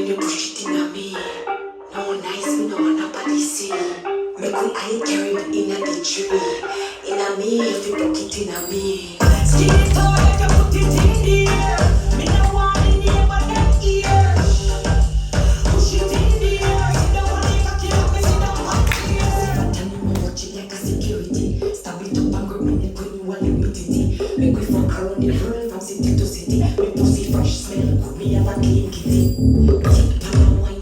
when you push it in a me. No nice, me no want nobody see. Make we eye carry me in a the tree. In a me, if you put it in a me. Skin it out, let you put it in the air. Me no want in the air, but that ear. Push it in the air. See the one you cocky up, me see the one here. Tell me more watch it like a security. Stab it up and grab me neck when you want humidity. Make we fuck around the world from city to city. Me pussy fresh smell, good me have a clean kitty. Tip on my wine.